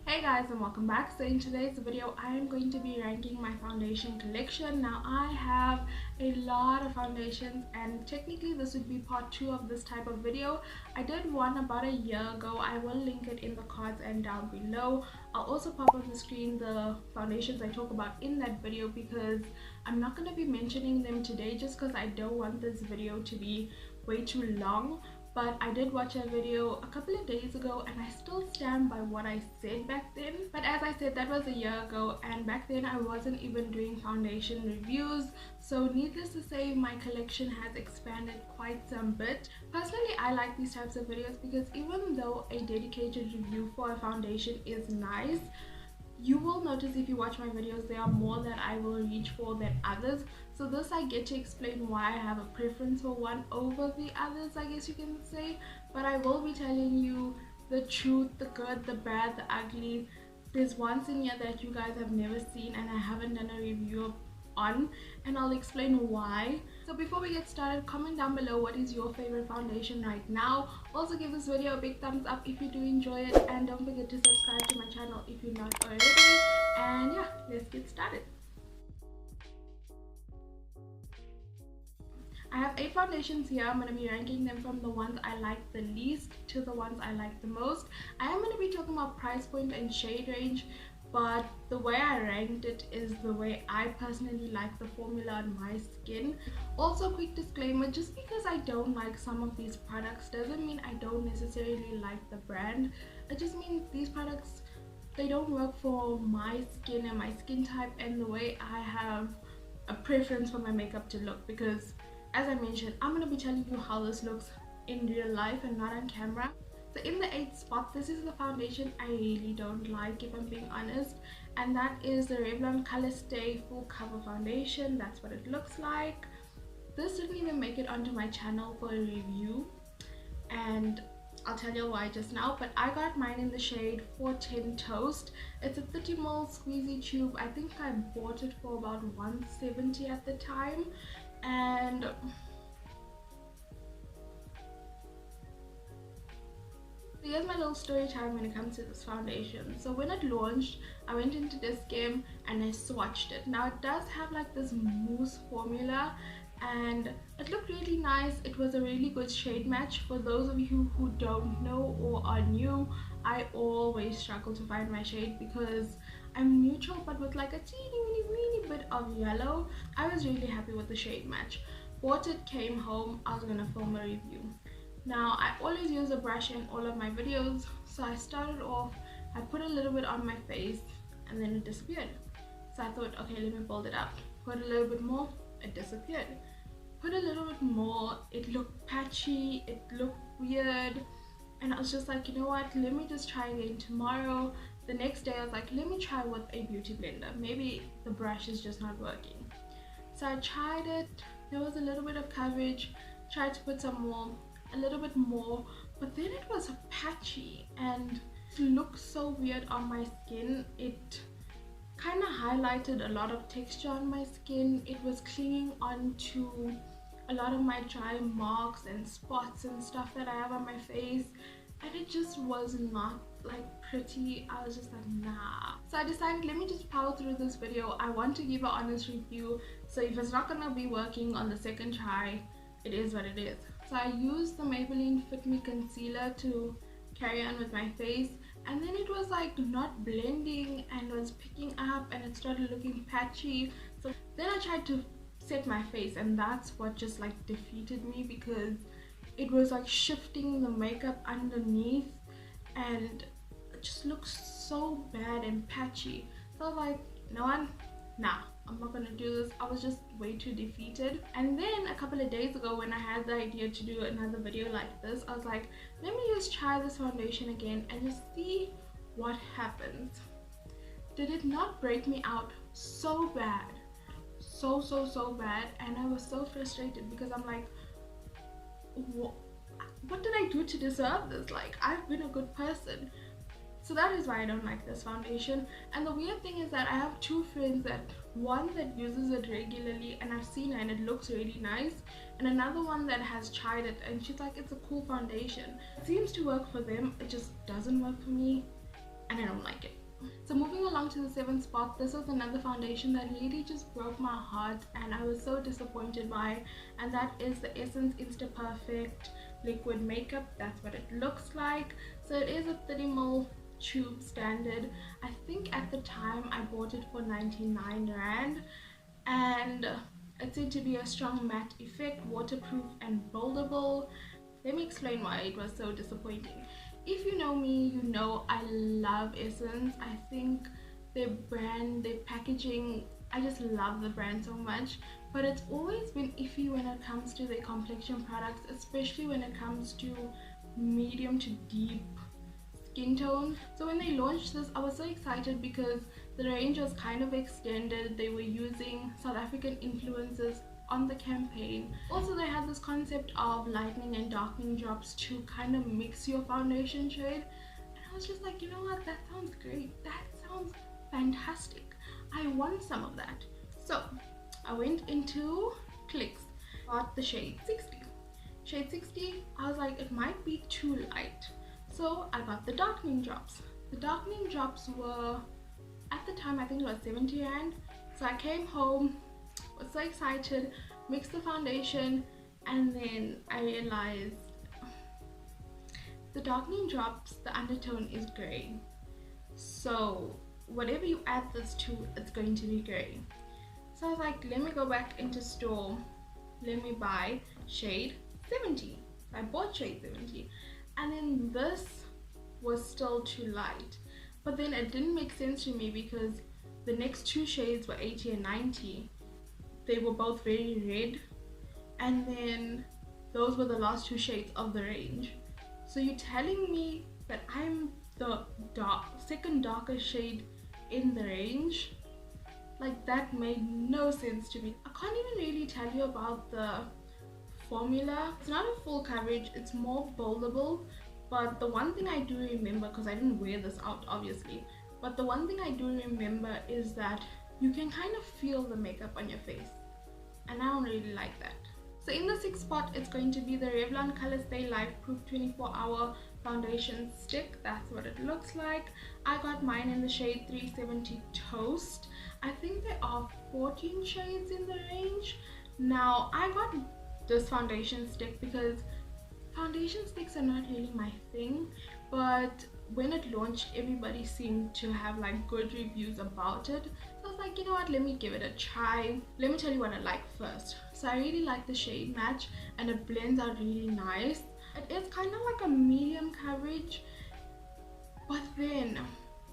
Hey guys, and welcome back. So in today's video I am going to be ranking my foundation collection. Now I have a lot of foundations and technically this would be part 2 of this type of video. I did one about a year ago. I will link it in the cards and down below. I'll also pop on the screen the foundations I talk about in that video because I'm not going to be mentioning them today just because I don't want this video to be way too long. But I did watch a video a couple of days ago and I still stand by what I said back then. But as I said, that was a year ago and back then I wasn't even doing foundation reviews. So needless to say, my collection has expanded quite some bit. Personally, I like these types of videos because even though a dedicated review for a foundation is nice, you will notice if you watch my videos there are more that I will reach for than others. So this I get to explain why I have a preference for one over the others, I guess you can say. But I will be telling you the truth, the good, the bad, the ugly. There's ones in here that you guys have never seen and I haven't done a review on, and I'll explain why. So before we get started, comment down below what is your favorite foundation right now. Also give this video a big thumbs up if you do enjoy it, and don't forget to subscribe to my channel if you're not already. And yeah, let's get started. I have 8 foundations here. I'm going to be ranking them from the ones I like the least to the ones I like the most. I am going to be talking about price point and shade range, but the way I ranked it is the way I personally like the formula on my skin. Also, quick disclaimer, just because I don't like some of these products doesn't mean I don't necessarily like the brand. It just means these products, they don't work for my skin and my skin type and the way I have a preference for my makeup to look, because as I mentioned, I'm going to be telling you how this looks in real life and not on camera. So in the 8th spot, this is the foundation I really don't like, if I'm being honest, and that is the Revlon Colorstay Full Cover Foundation. That's what it looks like. This didn't even make it onto my channel for a review, and I'll tell you why just now. But I got mine in the shade 410 Toast. It's a 30ml squeezy tube. I think I bought it for about $170 at the time, and here's my little story time when it comes to this foundation. So when it launched, I went into this game and I swatched it. Now it does have like this mousse formula and it looked really nice. It was a really good shade match. For those of you who don't know or are new, I always struggle to find my shade because I'm neutral but with like a teeny bit of yellow. I was really happy with the shade match. Bought it, came home, I was gonna film a review. Now I always use a brush in all of my videos, so I started off, I put a little bit on my face and then it disappeared. So I thought, okay, let me build it up. Put a little bit more, it disappeared. Put a little bit more, it looked patchy, it looked weird, and I was just like, you know what, let me just try again tomorrow. The next day I was like, let me try with a beauty blender, maybe the brush is just not working. So I tried it, there was a little bit of coverage, tried to put some more, a little bit more, but then it was patchy and it looked so weird on my skin. It kind of highlighted a lot of texture on my skin. It was clinging onto a lot of my dry marks and spots and stuff that I have on my face, and it just was not like pretty. I was just like, nah. So I decided, let me just power through this video. I want to give an honest review, so if it's not gonna be working on the second try, it is what it is. So I used the Maybelline Fit Me concealer to carry on with my face, and then it was like not blending and was picking up and it started looking patchy. So then I tried to set my face, and that's what just like defeated me because it was like shifting the makeup underneath and it just looks so bad and patchy. So I was like, nah, I'm not gonna do this. I was just way too defeated. And then a couple of days ago when I had the idea to do another video like this, I was like, let me just try this foundation again and just see what happens. Did it not break me out so bad? So bad, and I was so frustrated because I'm like, what did I do to deserve this? Like, I've been a good person. So that is why I don't like this foundation. And the weird thing is that I have 2 friends, that one that uses it regularly and I've seen it and it looks really nice, and another one that has tried it and she's like, it's a cool foundation. It seems to work for them, it just doesn't work for me and I don't like it. along to the 7th spot. This was another foundation that really just broke my heart and I was so disappointed by, and that is the Essence Insta Perfect liquid makeup. That's what it looks like. So it is a 30ml tube standard. I think at the time I bought it for 99 rand, and it said to be a strong matte effect, waterproof and buildable. Let me explain why it was so disappointing. If you know me, you know I love Essence. I think their brand, their packaging, I just love the brand so much, but it's always been iffy when it comes to their complexion products, especially when it comes to medium to deep skin tone. So when they launched this, I was so excited because the range was kind of extended. They were using South African influencers on the campaign. Also, they had this concept of lightening and darkening drops to kind of mix your foundation shade, and I was just like, you know what, that sounds great, that sounds fantastic, I want some of that. So I went into Clicks, got the shade 60. Shade 60, I was like, it might be too light, so I got the darkening drops. The darkening drops were, at the time, I think it was 70 rand. So I came home, was so excited, mixed the foundation, and then I realized the darkening drops, the undertone is gray, so whatever you add this to, it's going to be gray. So I was like, let me go back into store, let me buy shade 70. I bought shade 70, and then this was still too light, but then it didn't make sense to me because the next two shades were 80 and 90. They were both very red, and then those were the last two shades of the range. So you're telling me that I'm the second darkest shade in the range? Like, that made no sense to me. I can't even really tell you about the formula. It's not a full coverage, it's more buildable, but the one thing I do remember, because I didn't wear this out obviously, but the one thing I do remember is that you can kind of feel the makeup on your face, and I don't really like that. So in the 6th spot, it's going to be the Revlon Colorstay Life Proof 24-Hour Foundation Stick. That's what it looks like. I got mine in the shade 370 Toast. I think there are 14 shades in the range. Now, I got this foundation stick because foundation sticks are not really my thing, but when it launched, everybody seemed to have like good reviews about it. So I was like, you know what, let me give it a try. Let me tell you what I like first. So I really like the shade match, and it blends out really nice. It is kind of like a medium coverage, but then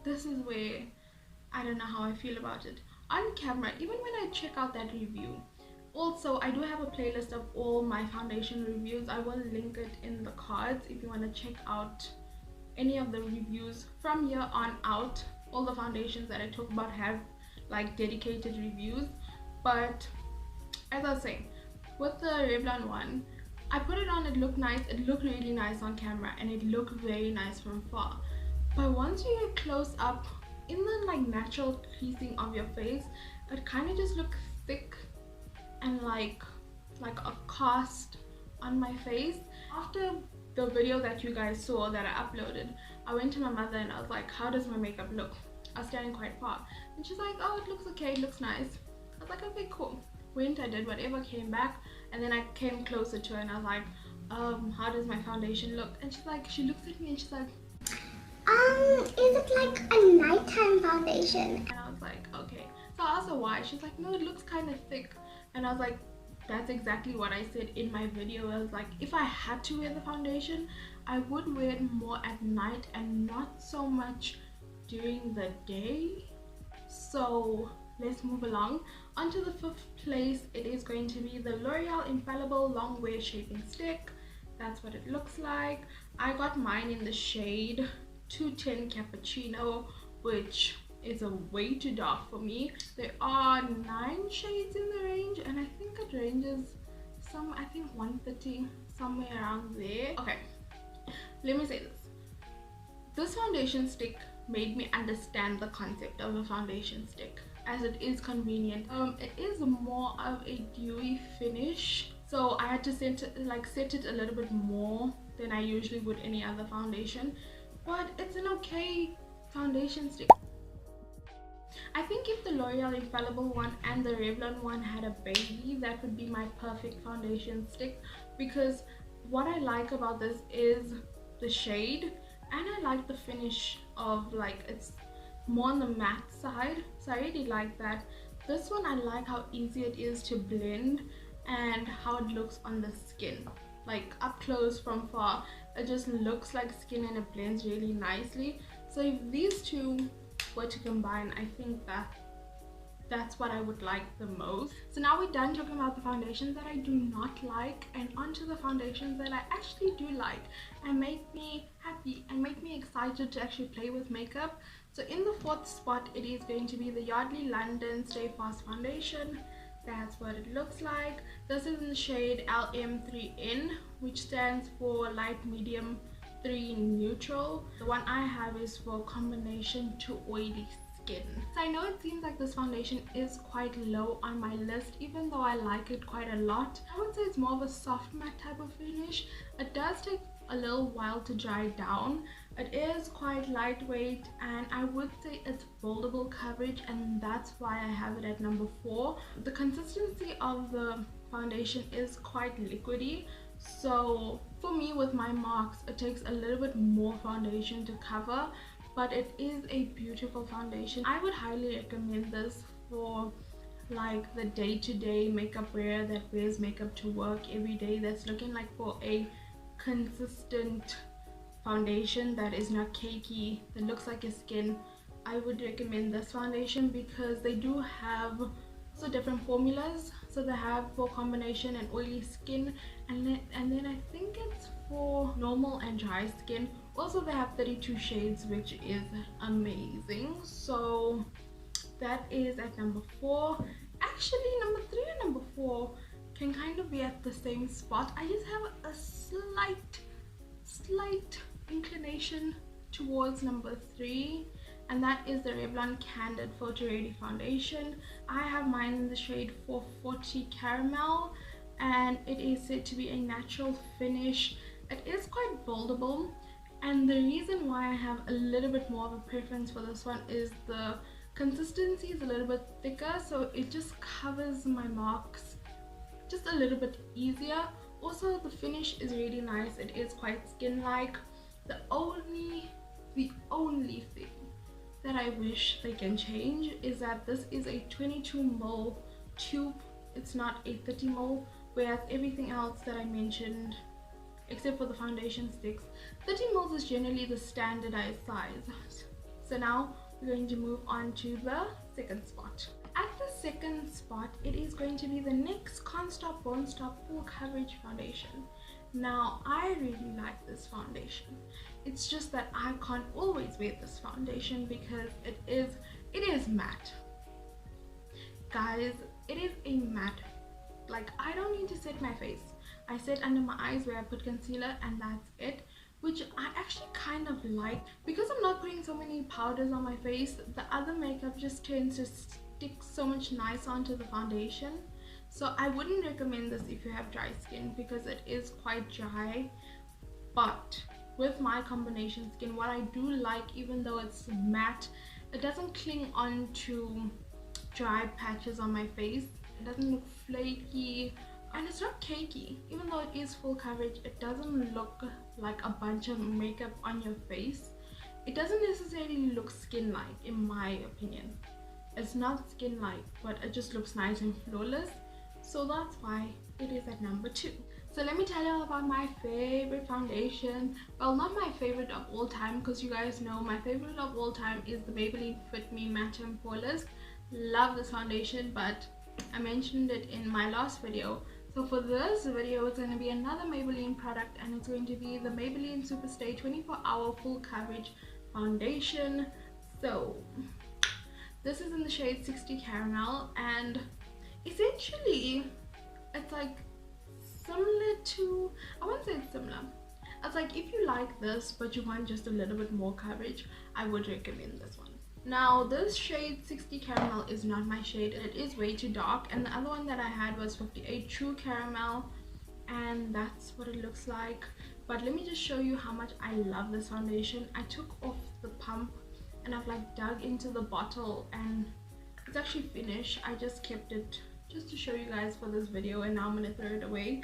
this is where I don't know how I feel about it. On camera, even when I check out that review, also I do have a playlist of all my foundation reviews. I will link it in the cards if you want to check out any of the reviews from here on out. All the foundations that I talk about have like dedicated reviews, but as I was saying, with the Revlon one, I put it on, it looked nice, it looked really nice on camera, and it looked very nice from far, but once you get close up in the like natural creasing of your face, it kind of just looks thick and like a cast on my face. After the video that you guys saw that I uploaded, I went to my mother and I was like, how does my makeup look? I was standing quite far and she's like, oh, it looks okay, it looks nice. I was like, okay, cool. Went, I did whatever, came back, and then I came closer to her and I was like, how does my foundation look? And she's like, she looks at me and she's like, is it like a nighttime foundation? And I was like, okay. So I asked her why. She's like, no, it looks kind of thick. And I was like, that's exactly what I said in my video. I was like, if I had to wear the foundation, I would wear it more at night and not so much during the day. So let's move along. Onto the 5th place, it is going to be the L'Oreal Infallible Long Wear Shaping Stick. That's what it looks like. I got mine in the shade 210 Cappuccino, which is a way too dark for me. There are 9 shades in the range, and I think it ranges some, I think 130, somewhere around there. Okay, let me say this. This foundation stick made me understand the concept of a foundation stick, as it is convenient. It is more of a dewy finish, so I had to set it a little bit more than I usually would any other foundation, but it's an okay foundation stick. I think if the L'Oreal Infallible one and the Revlon one had a baby, that would be my perfect foundation stick, because what I like about this is the shade, and I like the finish of, like, it's more on the matte side, so I really like that. This one, I like how easy it is to blend and how it looks on the skin, like up close from far. It just looks like skin and it blends really nicely. So if these two were to combine, I think that's what I would like the most. So now we're done talking about the foundations that I do not like, and onto the foundations that I actually do like and make me happy and make me excited to actually play with makeup. So in the fourth spot, it is going to be the Yardley London Stay Fast Foundation. That's what it looks like. This is in the shade LM3N, which stands for light medium 3 neutral. The one I have is for combination to oily skin. So I know it seems like this foundation is quite low on my list, even though I like it quite a lot. I would say it's more of a soft matte type of finish. It does take a little while to dry down. It is quite lightweight, and I would say it's foldable coverage, and that's why I have it at number 4. The consistency of the foundation is quite liquidy, so for me with my marks it takes a little bit more foundation to cover, but it is a beautiful foundation. I would highly recommend this for like the day-to-day makeup wearer that wears makeup to work every day, that's looking like for a consistent foundation that is not cakey, that looks like your skin. I would recommend this foundation because they do have also different formulas. So they have for combination and oily skin, and then I think it's for normal and dry skin. Also they have 32 shades, which is amazing. So that is at number 4. Actually number 3 and number 4 can kind of be at the same spot. I just have a slight inclination towards number 3, and that is the Revlon Candid Photo Ready Foundation. I have mine in the shade 440 Caramel, and it is said to be a natural finish. It is quite foldable, and the reason why I have a little bit more of a preference for this one is the consistency is a little bit thicker, so it just covers my marks just a little bit easier. Also the finish is really nice, it is quite skin-like. The only thing that I wish they can change is that this is a 22ml tube, it's not a 30ml, whereas everything else that I mentioned except for the foundation sticks, 30ml is generally the standardized size. So now we're going to move on to the second spot. At the second spot, it is going to be the NYX Can't Stop Won't Stop Full Coverage Foundation. Now I really like this foundation. It's just that I can't always wear this foundation because it is matte. Guys, it is a matte. Like, I don't need to set my face. I set under my eyes where I put concealer, and that's it, which I actually kind of like. Because I'm not putting so many powders on my face, the other makeup just tends to stick so much nicer onto the foundation. So I wouldn't recommend this if you have dry skin because it is quite dry. But with my combination skin, what I do like, even though it's matte, it doesn't cling on to dry patches on my face. It doesn't look flaky, and it's not cakey. Even though it is full coverage, it doesn't look like a bunch of makeup on your face. It doesn't necessarily look skin-like, in my opinion. It's not skin-like, but it just looks nice and flawless. So that's why it is at number 2. So let me tell you about my favorite foundation. Well, not my favorite of all time, because you guys know my favorite of all time is the Maybelline Fit Me Matte and Poreless. Love this foundation, but I mentioned it in my last video. So for this video, it's going to be another Maybelline product, and it's going to be the Maybelline Superstay 24-Hour Full Coverage Foundation. So this is in the shade 60 Caramel, and essentially it's like similar to, I won't say it's similar, it's like if you like this but you want just a little bit more coverage, I would recommend this one. Now this shade 60 Caramel is not my shade, it is way too dark, and the other one that I had was 58 True Caramel, and that's what it looks like. But let me just show you how much I love this foundation. I took off the pump and I've like dug into the bottle, and It's actually finished. I just kept it just to show you guys for this video, and now I'm gonna throw it away.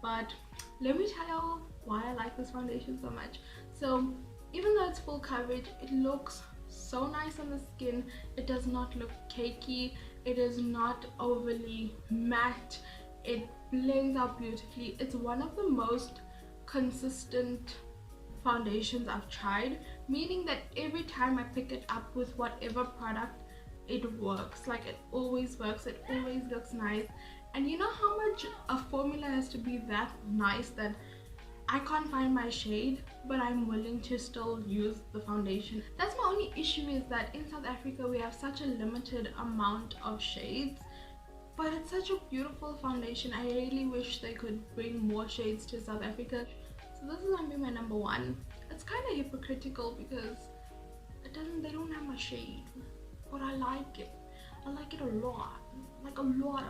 But let me tell you why I like this foundation so much. So even though it's full coverage, it looks so nice on the skin. It does not look cakey. It is not overly matte. It blends out beautifully. It's one of the most consistent foundations I've tried, meaning that every time I pick it up with whatever product, it works. Like, it always works. It always looks nice. And you know how much a formula has to be that nice that I can't find my shade, but I'm willing to still use the foundation. That's my only issue, is that in South Africa we have such a limited amount of shades, but it's such a beautiful foundation. I really wish they could bring more shades to South Africa. So this is gonna be my number one. It's kind of hypocritical because they don't have my shade, but I like it. I like it a lot, like a lot.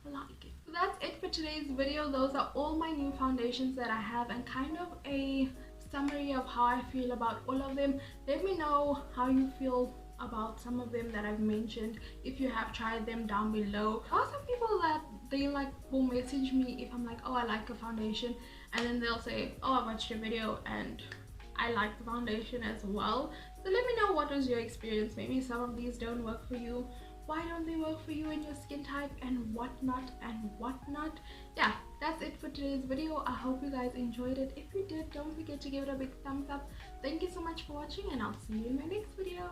I like it. So that's it for today's video. Those are all my new foundations that I have, and kind of a summary of how I feel about all of them. Let me know how you feel about some of them that I've mentioned, if you have tried them, down below. There are some people that they like will message me if I'm like, oh, I like a foundation, and then they'll say, oh, I watched your video and I like the foundation as well. So let me know, what was your experience? Maybe some of these don't work for you. Why don't they work for you and your skin type, and whatnot. Yeah, that's it for today's video. I hope you guys enjoyed it. If you did, don't forget to give it a big thumbs up. Thank you so much for watching, and I'll see you in my next video.